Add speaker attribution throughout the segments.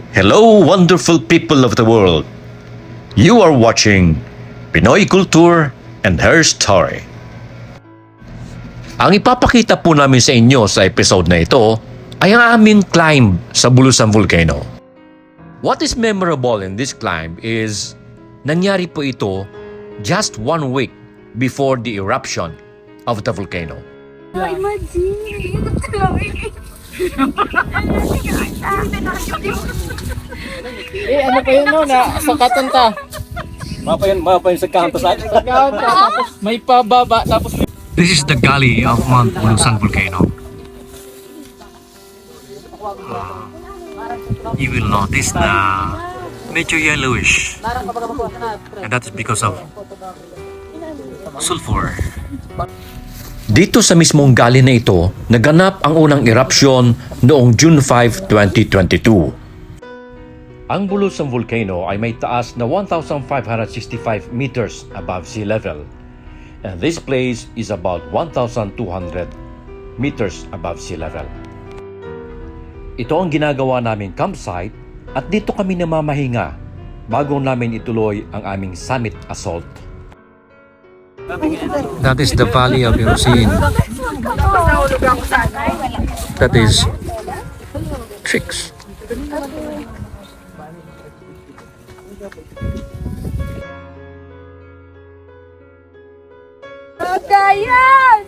Speaker 1: Hello, wonderful people of the world. You are watching Pinoy Culture and Her Story. Ang ipapakita po namin sa inyo sa episode na ito ay ang aming climb sa Bulusan Volcano. What is memorable in this climb is nangyari po ito just 1 week before the eruption of the volcano.
Speaker 2: Ano pa yun no, na sa katunta.
Speaker 3: Mapa yun sa kanto sa akin.
Speaker 2: Sa katunta, tapos may pababa, tapos
Speaker 1: This is the gully of Mount Bulusan Volcano. You will notice na medyo yellowish. And that's because of sulfur. Dito sa mismong gully na ito, naganap ang unang eruption noong June 5, 2022. Ang Bulusan Volcano ay may taas na 1,565 meters above sea level. And this place is about 1,200 meters above sea level. Ito ang ginagawa naming campsite at dito kami namamahinga bago namin ituloy ang aming summit assault. That is the valley of Bulusan. That is tricks.
Speaker 4: Kayan!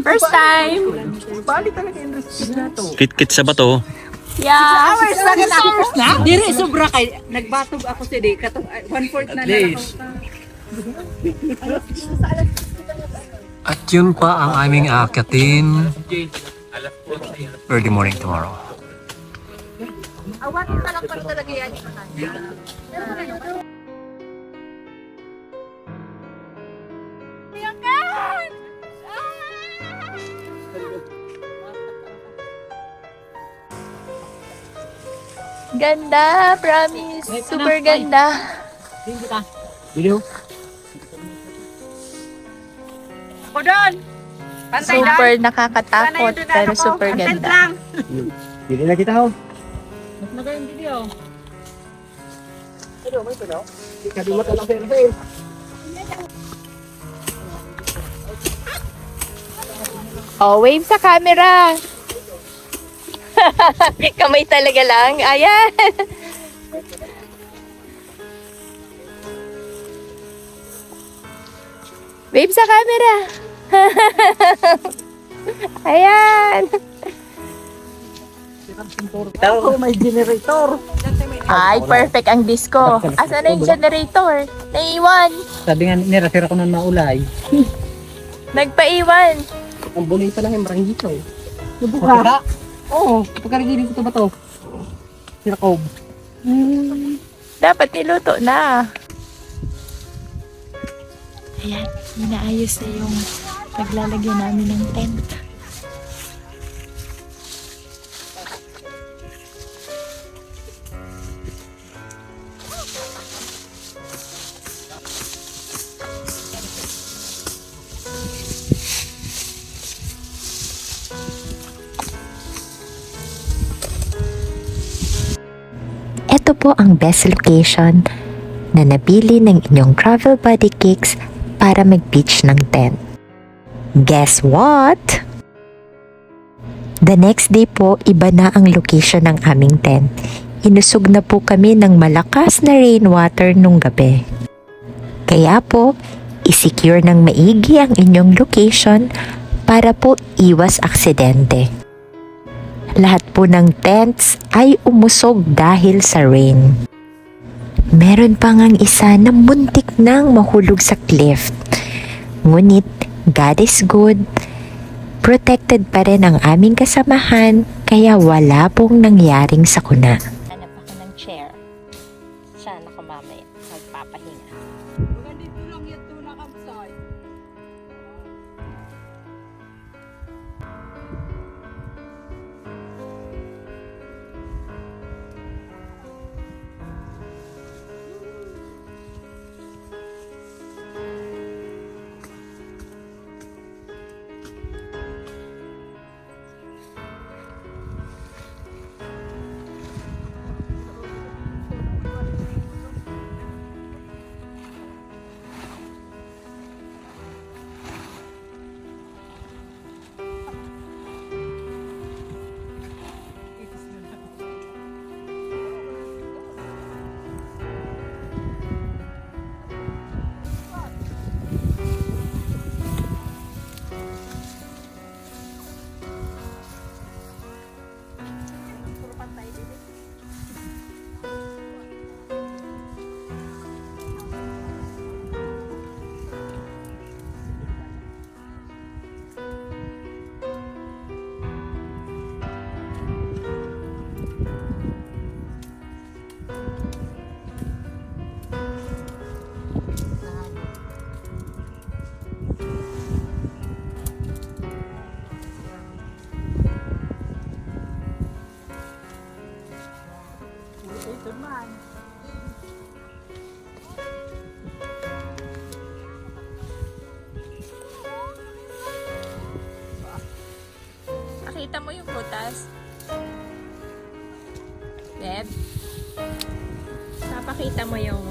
Speaker 4: First time!
Speaker 1: Kit-kit sa bato.
Speaker 4: Yeah! Hours na?
Speaker 5: Diri sobra kay nagbatog ako si di katong 1/4 na lang.
Speaker 1: At yun pa ang aming aakyatin early morning tomorrow.
Speaker 4: Awatin pa lang pala talaga yan. Yakan! Ganda, promise. Super ganda.
Speaker 2: video.
Speaker 5: Ako doon. Pantay doon.
Speaker 4: Super nakakatakot pero super ganda.
Speaker 2: Hindi na kita ho.
Speaker 5: Mas magandang video.
Speaker 2: Kalimat lang sir.
Speaker 4: Oh, wave sa camera. Kamay talaga lang. Ayan. Wave sa camera. Ayan.
Speaker 2: Ito, may generator.
Speaker 4: Ay, perfect ang disco. Asa na yung generator? Naiwan.
Speaker 2: Sabi nga nira-tira ko ng maulay.
Speaker 4: Nagpaiwan.
Speaker 2: Ang bulay pa lang yung maranggito eh. Nabuka? Oo, pagkarigilin ko ito ba ito? Sirakob.
Speaker 4: Dapat niluto na. Ayan, inaayos na yung paglalagyan namin ng tent.
Speaker 6: Ito po ang best location na nabili ng inyong travel buddy kicks para mag-pitch ng tent. Guess what? The next day po, iba na ang location ng aming tent. Inusog na po kami ng malakas na rainwater nung gabi. Kaya po, isecure ng maigi ang inyong location para po iwas aksidente. Lahat po ng tents ay umusog dahil sa rain. Meron pa ngang isa na muntik nang mahulog sa cliff. Ngunit, God is good. Protected pa rin ang aming kasamahan kaya wala pong nangyaring sakuna.
Speaker 4: Hanap ako ng chair. Saan ako mamaya magpapahinga.
Speaker 5: Ganito lang yung tuna campsite.
Speaker 4: Pakita mo yung prutas. Beb. Papakita mo yung...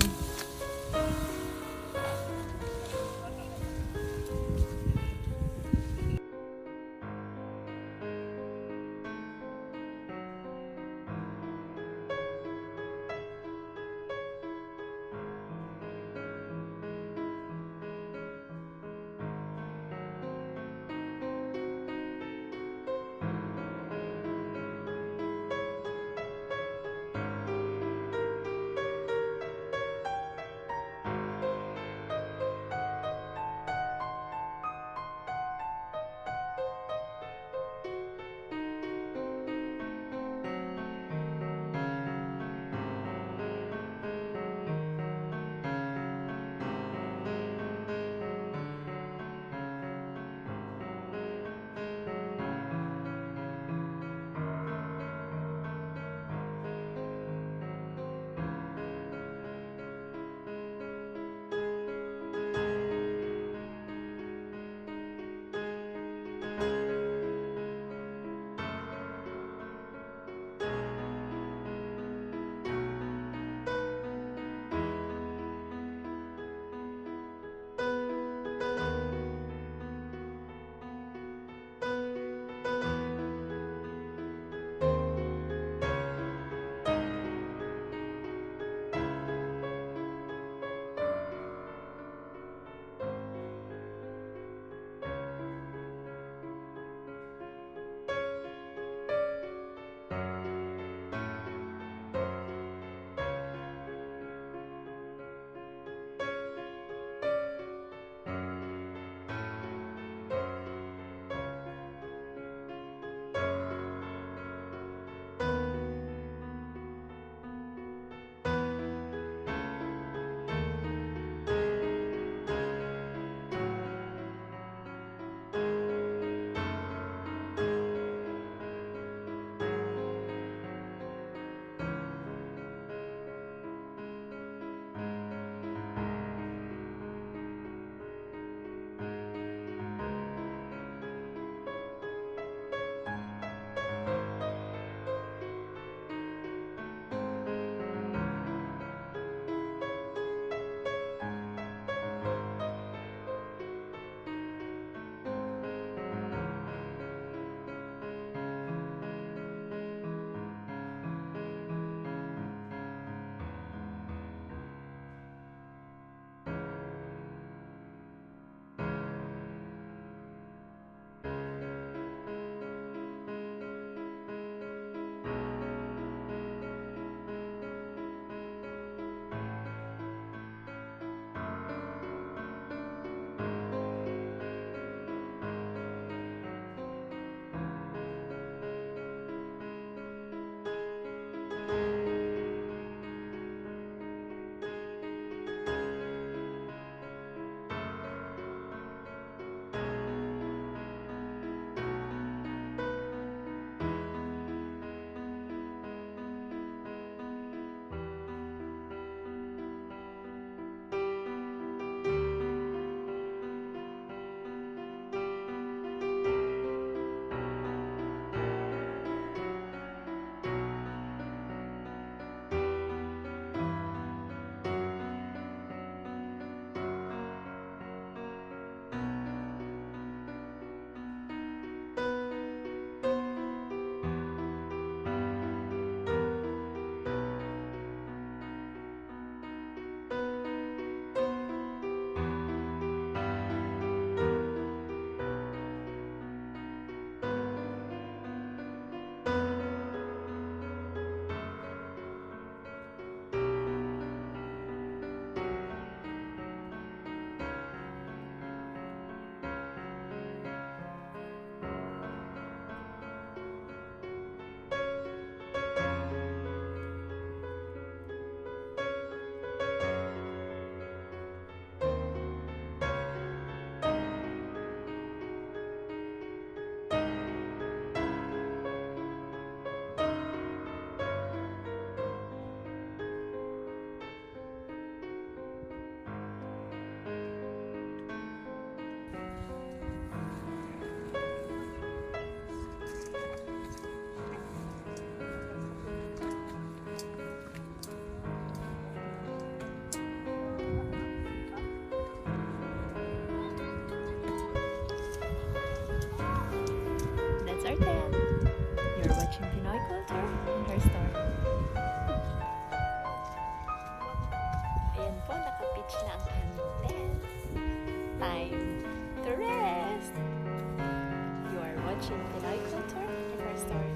Speaker 4: watching Pinoy culture and her story.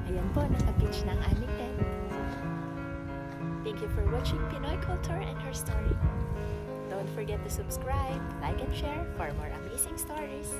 Speaker 4: Ayan po, nakapitch na ang aming tent. Thank you for watching Pinoy culture and her story. Don't forget to subscribe, like, and share for more amazing stories.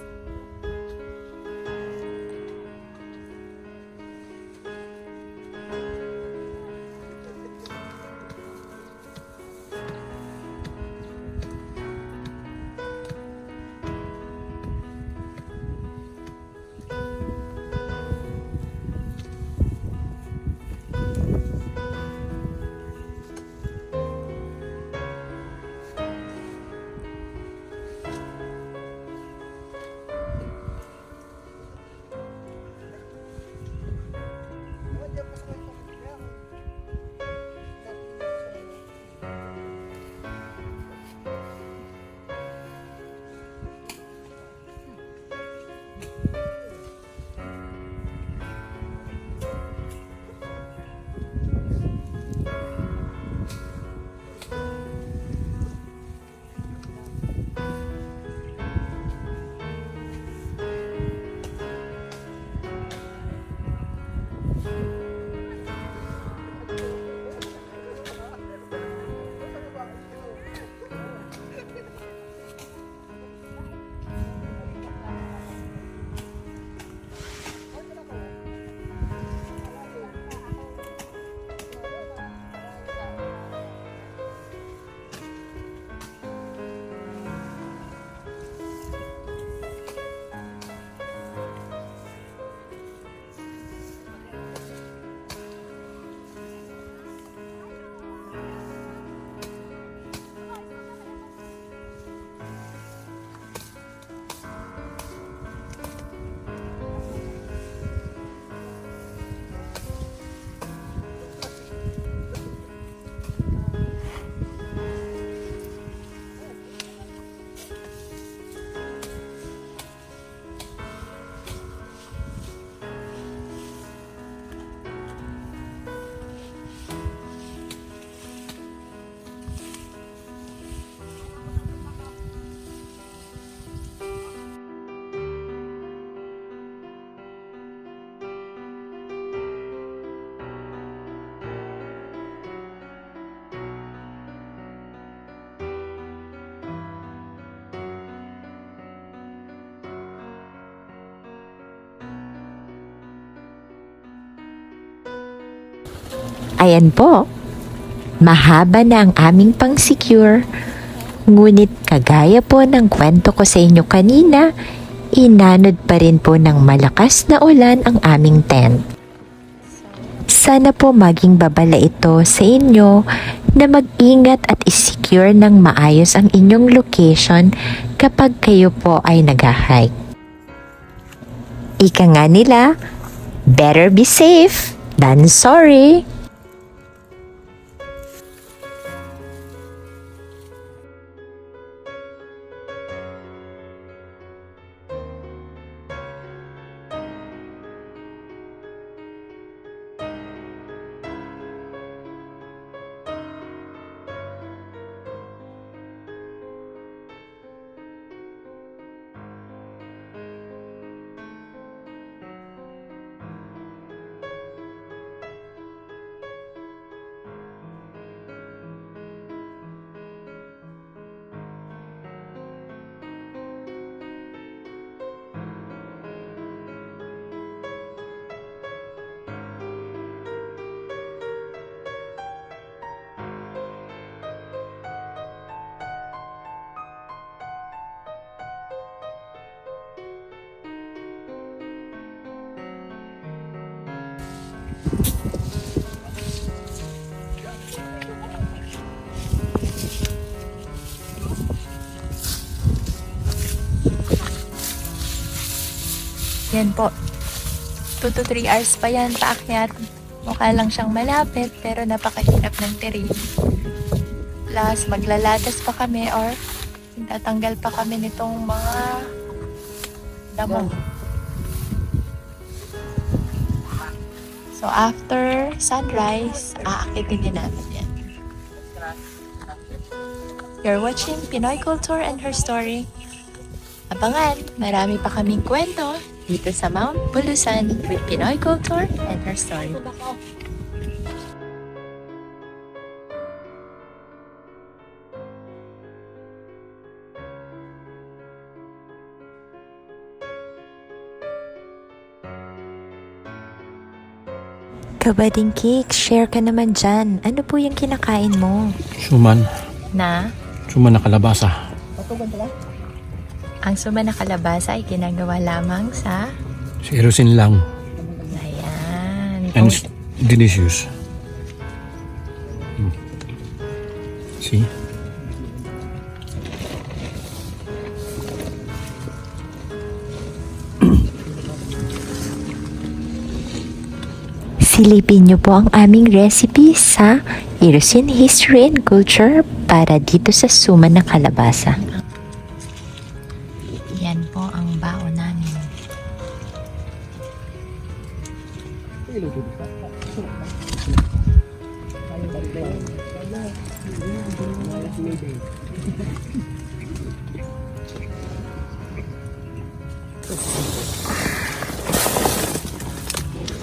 Speaker 6: Ayan po, mahaba na ang aming pang-secure. Ngunit kagaya po ng kwento ko sa inyo kanina, inanod pa rin po ng malakas na ulan ang aming tent. Sana po maging babala ito sa inyo na mag-ingat at isecure ng maayos ang inyong location kapag kayo po ay nag-hike. Ika nga nila, better be safe than sorry.
Speaker 4: Yan po. 2 to 3 hours pa yan paakyat. Mukha lang siyang malapit pero napakahirap ng terrain. Plus, maglalatas pa kami or tatanggal pa kami nitong mga damo. So, after sunrise, aakitin din namin yan. You're watching Pinoy Culture and Her Story. Abangan, marami pa kaming kwento dito sa Mount Bulusan with Pinoy Culture and Her Story.
Speaker 6: Kabading Cake, share ka naman dyan. Ano po yung kinakain mo?
Speaker 3: Suman.
Speaker 4: Na,
Speaker 3: Suman na kalabasa.
Speaker 4: ang suma na kalabasa ay ginagawa lamang sa...
Speaker 3: Sirusin lang.
Speaker 4: Ayan.
Speaker 3: And it's delicious. See?
Speaker 6: Silipin niyo po ang aming recipe sa Eurasian History and Culture para dito sa suman ng kalabasa.
Speaker 4: Yan po ang baon namin.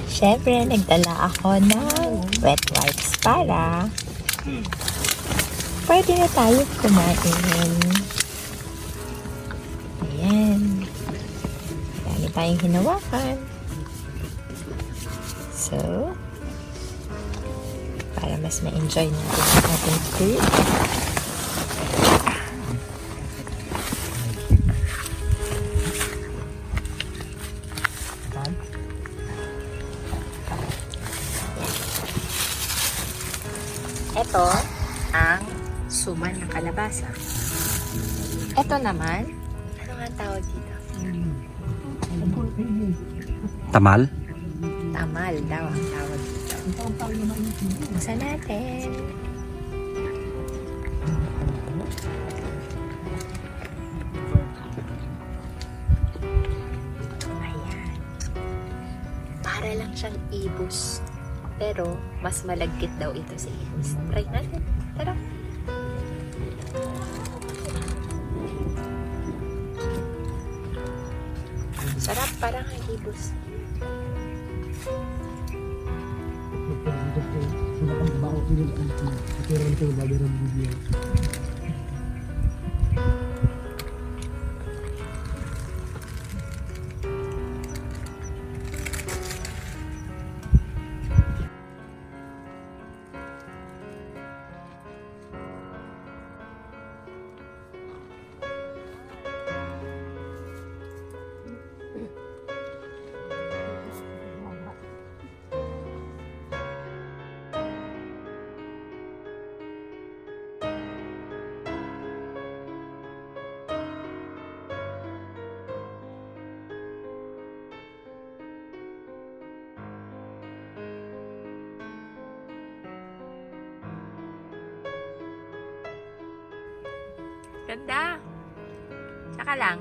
Speaker 4: Siyempre, nagdala ako ng wet wipes para pwede na tayo kumain. Ayan. Dami tayong hinawakan. So, para mas ma-enjoy natin ang ating food. Ito ang suman ng kalabasa. Ito naman, ano nga tawag dito?
Speaker 3: Tamal?
Speaker 4: Tamal daw ang tawag dito. Buksan natin. Ayan. Para lang siyang ibus. Pero, mas malagkit daw ito sa ibus. Try natin. Tara. Sarap, parang ang ibus. Ganda. Tsaka lang.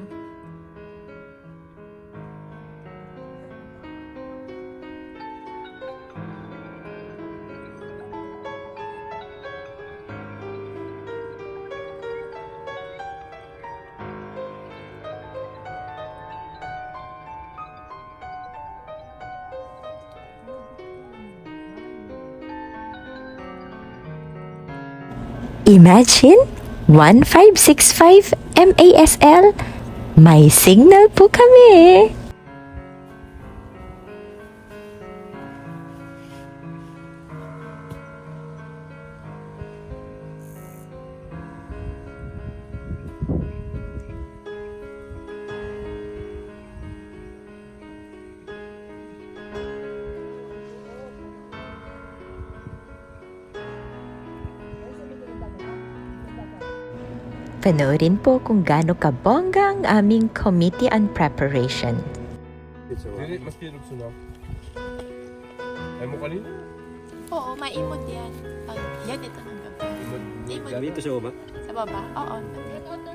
Speaker 6: Imagine, 1565 MASL. May signal po kami. Panoorin po kung gaano kabongga ang aming Committee on Preparation.
Speaker 7: Dili, mas pinag sunod. Ay mo kanina?
Speaker 4: Oo, maimod yan. Pag yan, ito ng gabi. Imod.
Speaker 3: Dito sa baba?
Speaker 4: Sa baba? Oo.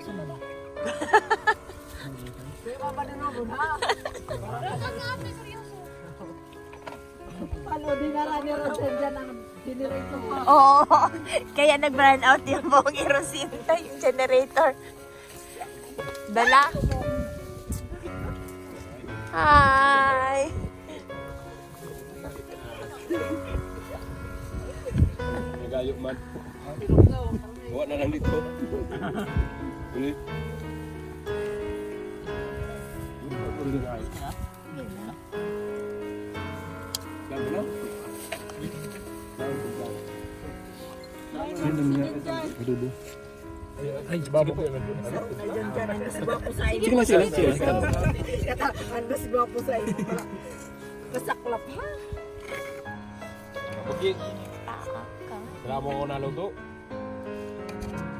Speaker 4: Sa baba. Oo. Kaya nag-burn out yung buong Erosinta, yung generator. Dala. Hi!
Speaker 7: Nagayo man. Huwag na lang dito. Ulit.
Speaker 3: Ay, sige po.
Speaker 2: Sige na sila. Ano si Gwapo sa iyo? Kasaklap ha?
Speaker 7: Okay. Wala mo ako naluto.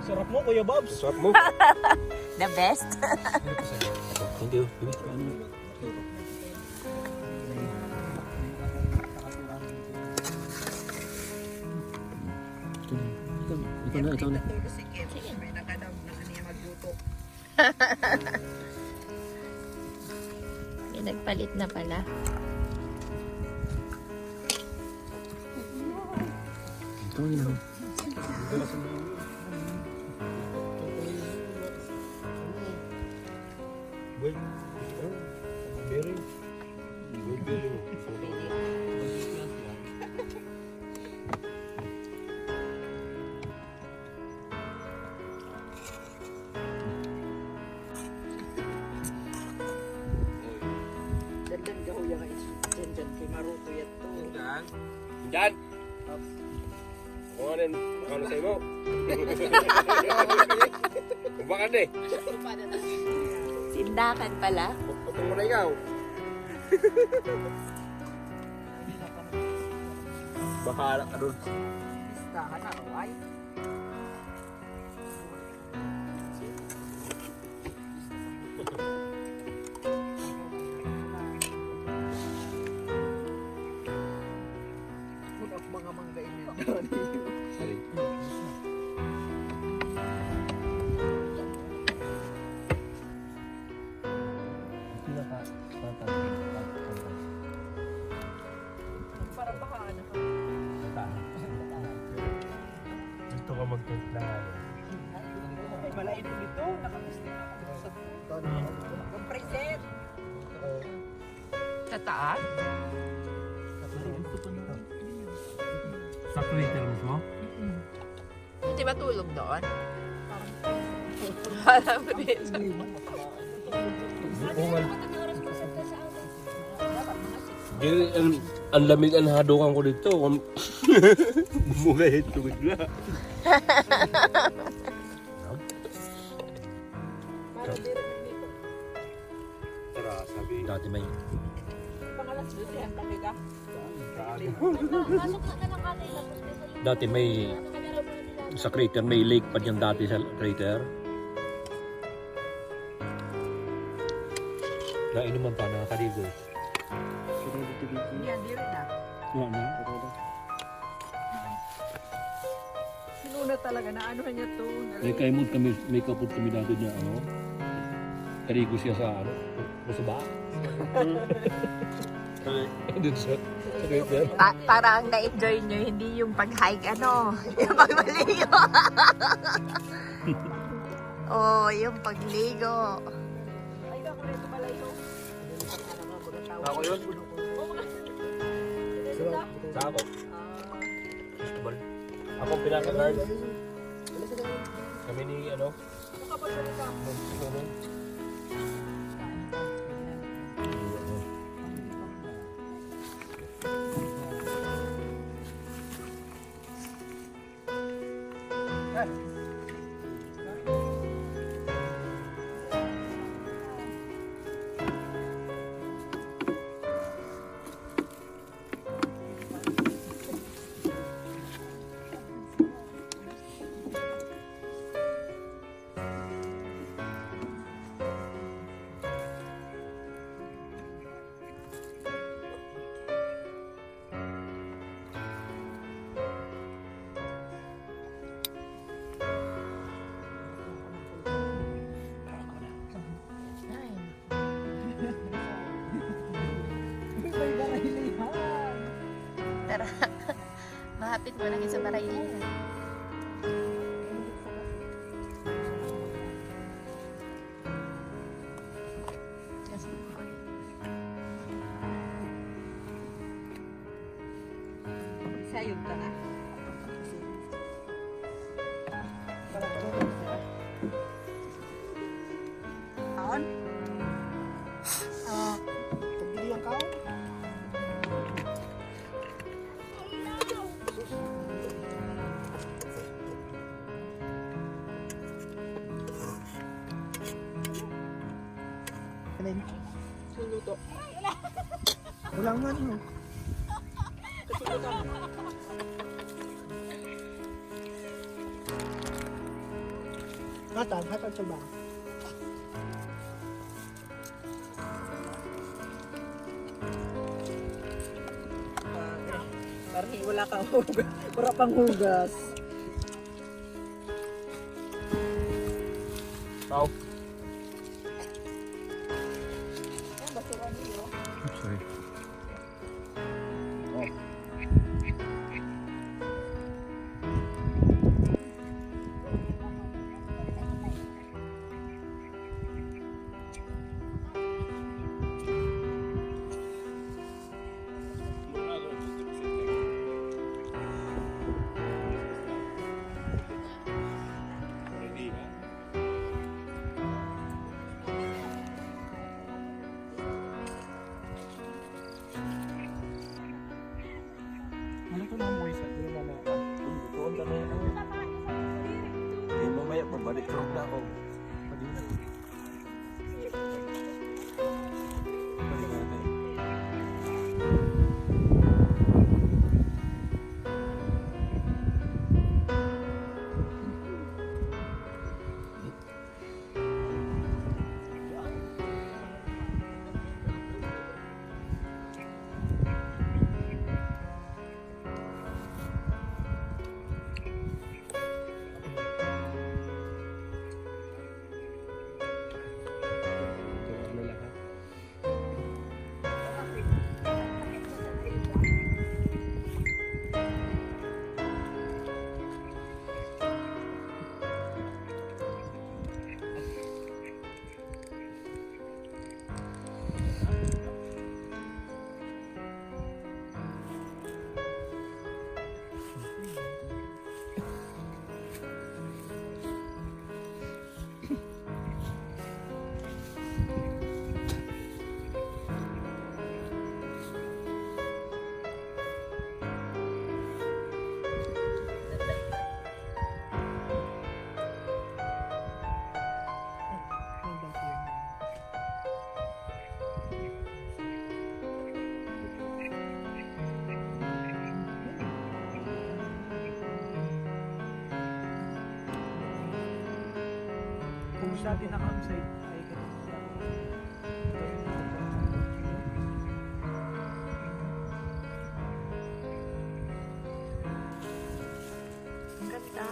Speaker 2: Sarap mo, Kuya Bobs.
Speaker 7: Sarap mo.
Speaker 4: The best.
Speaker 3: Thank you. Ito na.
Speaker 2: May nakadaw na kaniya magluto.
Speaker 4: May nagpalit na pala.
Speaker 3: Ito na.
Speaker 2: Dandan gaho yung dyan kay Maruto yan to.
Speaker 7: Diyan. Kung ano yun, makano sa'yo mo. Kumbakan eh.
Speaker 4: Tindakan pala.
Speaker 7: Pagpatong mo na ikaw. Bahala ka doon.
Speaker 2: Listahan na, ay. Mga manggain yan. Para baka ano ka.
Speaker 7: Gusto ka mag-tentlangan.
Speaker 2: Ay, malain din ito. Nakakastin ako sa ang present.
Speaker 5: Sa taas?
Speaker 3: Sa Twitter mismo?
Speaker 5: Hindi ba tulog doon? Alam ko dito.
Speaker 7: Ang lamig ang hadukan ko dito. Bumugay ito bigla. Tara, sabi.
Speaker 3: Dati may
Speaker 2: Pangalan sa yan, pakita.
Speaker 3: Dati may sa crater, may lake pa dyan dati sa crater. Nainuman pa, nakakaligo.
Speaker 2: Yan, di rin na.
Speaker 3: Ano?
Speaker 2: Sinuna talaga na ano niya to.
Speaker 3: May kaimod kami, may kapot kami dati na ano. Kaligo siya sa ano, sa ba? Dito sa crater.
Speaker 4: Parang na-enjoy nyo, hindi yung pag-hike, ano, yung pag-maligo. Oh, yung pagligo.
Speaker 2: Ay, ako rin malayo.
Speaker 7: Ako yun? Sa ako. Festival. Ako ang pinaka-guard. Kami ni ano?
Speaker 4: para mahapit mo lang sa Baraylihan.
Speaker 5: Sayog ka na. Taon?
Speaker 2: Pagbili ang kao. Kanin.
Speaker 5: Suluto.
Speaker 2: Walang nga no. Hatag sa ba?
Speaker 5: Parang wala kang hugas. Wala pang hugas.
Speaker 7: Tao.
Speaker 3: Sorry.
Speaker 2: Ano to na mo isa? Dili na na.
Speaker 7: Tuon ka na yan. Eh, mamaya pabalik ko na ako.
Speaker 2: Pwede na.
Speaker 7: Balik natin.
Speaker 2: Kung siya pinaka-upside, ay ganito.
Speaker 4: Ang ganda.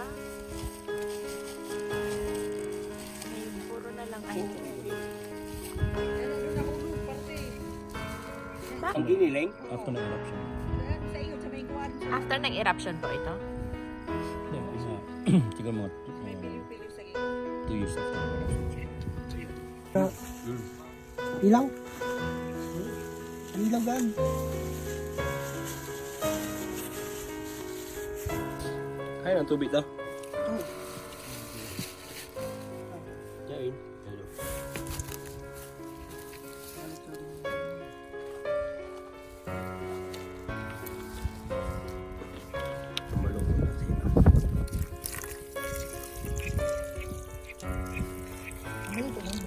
Speaker 4: Ayun, puro na lang item.
Speaker 3: Ang giniling? After ng eruption.
Speaker 5: Sa iyo, sa may kuwan.
Speaker 4: After ng eruption po ito?
Speaker 3: Yeah, isa. Siguro mga
Speaker 5: Piliw-piliw sa iyo.
Speaker 3: 2 years after ng eruption.
Speaker 2: Ilaw? Ilaw gan.
Speaker 7: Kaya ng tubig daw.
Speaker 3: Yain. Hello.
Speaker 7: Malungkot na sila.
Speaker 2: Ano ito lang?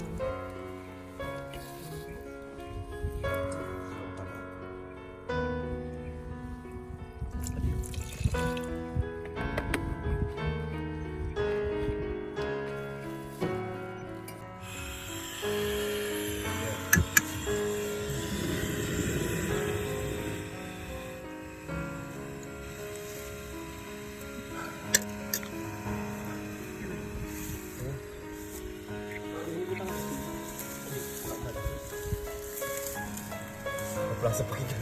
Speaker 7: Plaza pa kita.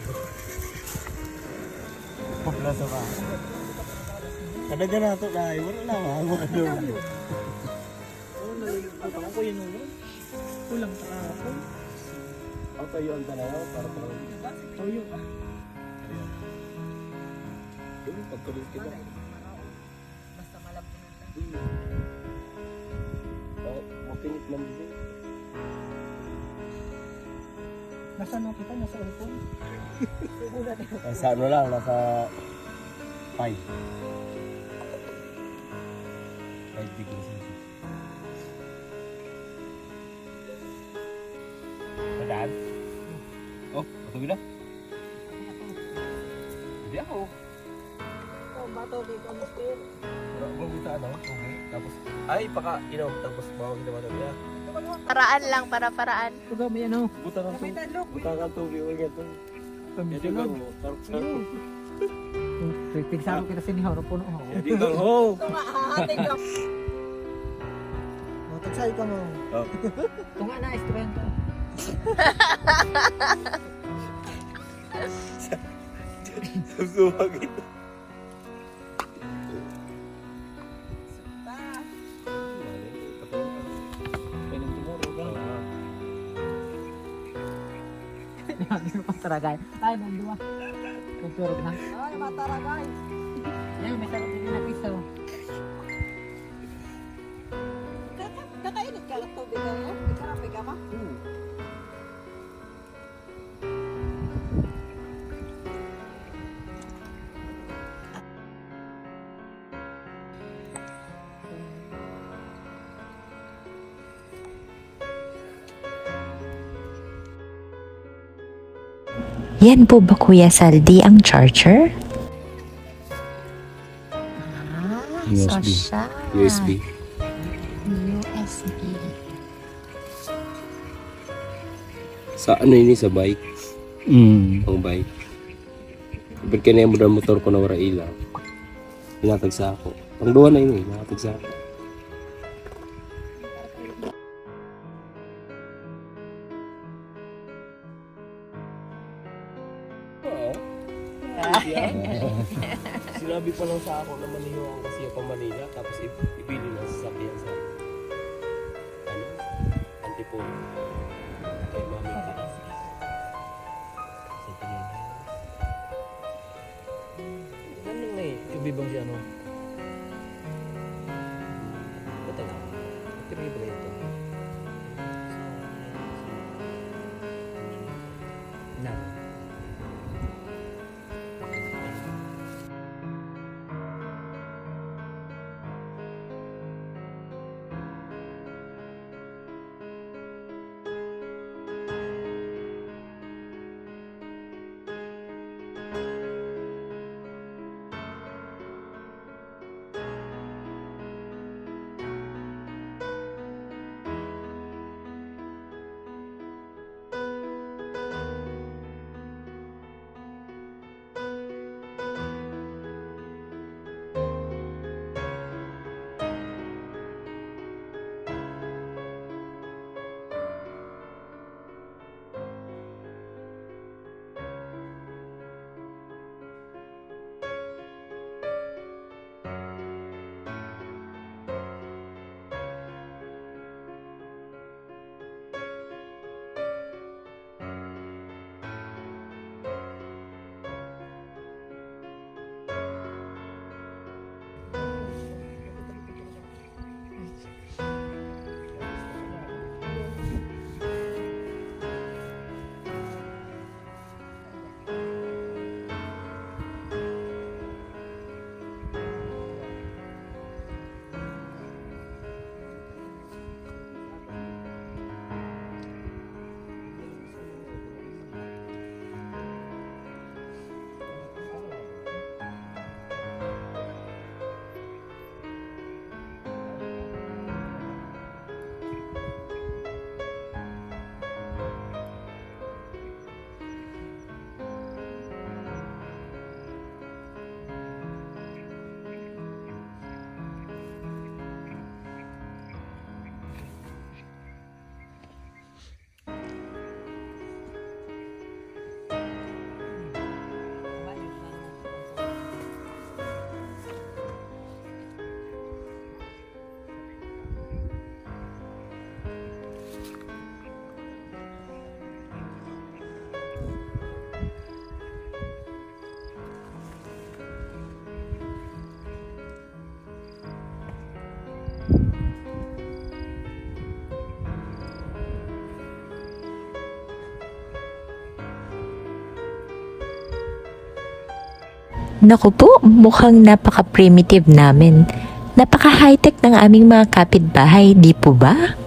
Speaker 8: Wala sa ka. Kadaga na ito dahil wala na mga ano. Ako ko yun ulo. Kulang sa ako.
Speaker 3: Ang tayo ang dalawa para parang...
Speaker 8: Toyo.
Speaker 3: Yung pagkalit kita.
Speaker 5: Basta malabo na.
Speaker 3: Mapinit man din.
Speaker 2: Nasa ano kita? Nasa ulpon?
Speaker 8: Nasa ano lang, nasa 5. 5 degrees Celsius. Padaan?
Speaker 3: Oh, matubig na? Hindi ako.
Speaker 2: Oh, bato dito ang mustir.
Speaker 8: Wala mo kita ano? Okay. Tapos, ay, paka inom. Tapos, bawang kita matubig na.
Speaker 4: Paraan lang, para paraan.
Speaker 2: Ito may ano?
Speaker 8: Buta ng tubig. Buta ng tubig. Huwag ito. Jadi
Speaker 2: Pamisulod.
Speaker 8: mo. Tarap-tarap.
Speaker 2: Pigsaro kita sinihaw na puno.
Speaker 8: Jadi kang ho.
Speaker 2: Tagsay ka mo.
Speaker 8: Oh.
Speaker 2: Tunga na, estudyante.
Speaker 8: Susuwag ito.
Speaker 2: Hindi mo pa taragay. Ay, nandua. Nagturog na. Ay, mataragay. Yan, may tarag din na piso.
Speaker 5: Kakainit ka lang tubig ka yan? Di ka rapig ka pa?
Speaker 6: Yan po ba Kuya Saldi ang charger?
Speaker 3: USB.
Speaker 6: Social.
Speaker 3: USB.
Speaker 6: USB.
Speaker 3: Sa ano ini sa bike? Ang bike. Iba't kaya mo na motor ko na wala ilaw. Pinatag sa ako. Ang duwa na yun eh, pinatag sa ako.
Speaker 8: Sinabi pa lang sa ako na maniho kasi pa Manila. Tapos ibili lang sa sasakyan sa ano? Antipolo. Kay mami ko. Sa tingin. Ano nga eh? Ibibang siya ano? Bata lang. Kaya ba ito? Na.
Speaker 6: Naku po, mukhang napaka-primitive namin. Napaka-high-tech ng aming mga kapitbahay, di po ba?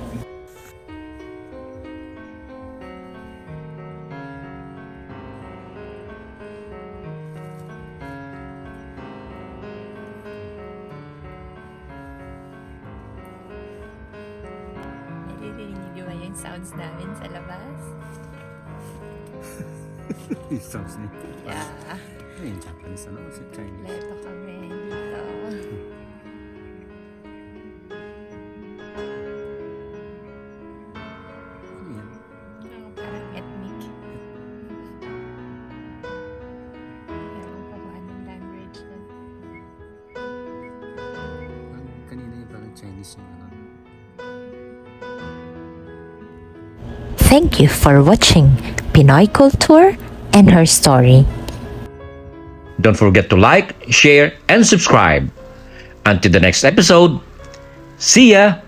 Speaker 4: Naririnig niyo ba yung sounds namin sa labas?
Speaker 2: Sounds niya.
Speaker 4: Yeah.
Speaker 2: Yung Japanese ano? Si Chinese.
Speaker 4: Leto kami dito. Parang ethnic. Ewan ko kung anong language yun.
Speaker 2: Kanina yung parang Chinese yung ano.
Speaker 6: Thank you for watching Pinoy Culture and Her Story.
Speaker 1: Don't forget to like, share, and subscribe. Until the next episode, see ya!